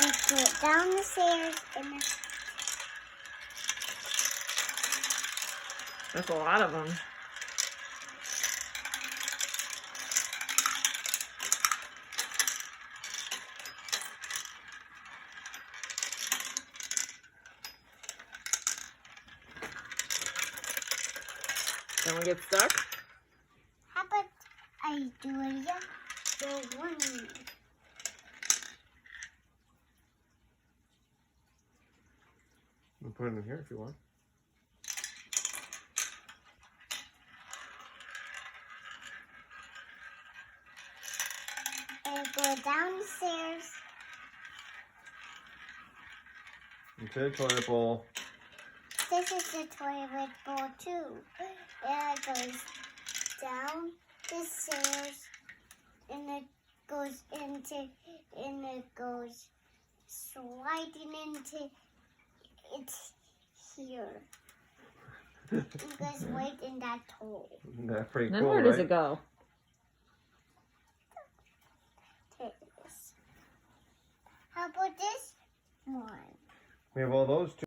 And go down the stairs and then That's a lot of them. Someone get stuck? how about I do it the one? You can put it in here if you want. And go down the stairs. Into the toilet bowl. This is the toilet bowl too. And it goes down the stairs and it goes into and it goes sliding into it's here. It goes right in that hole. That's pretty Then cool, where does right? it go? This. How about this one? We have all those too.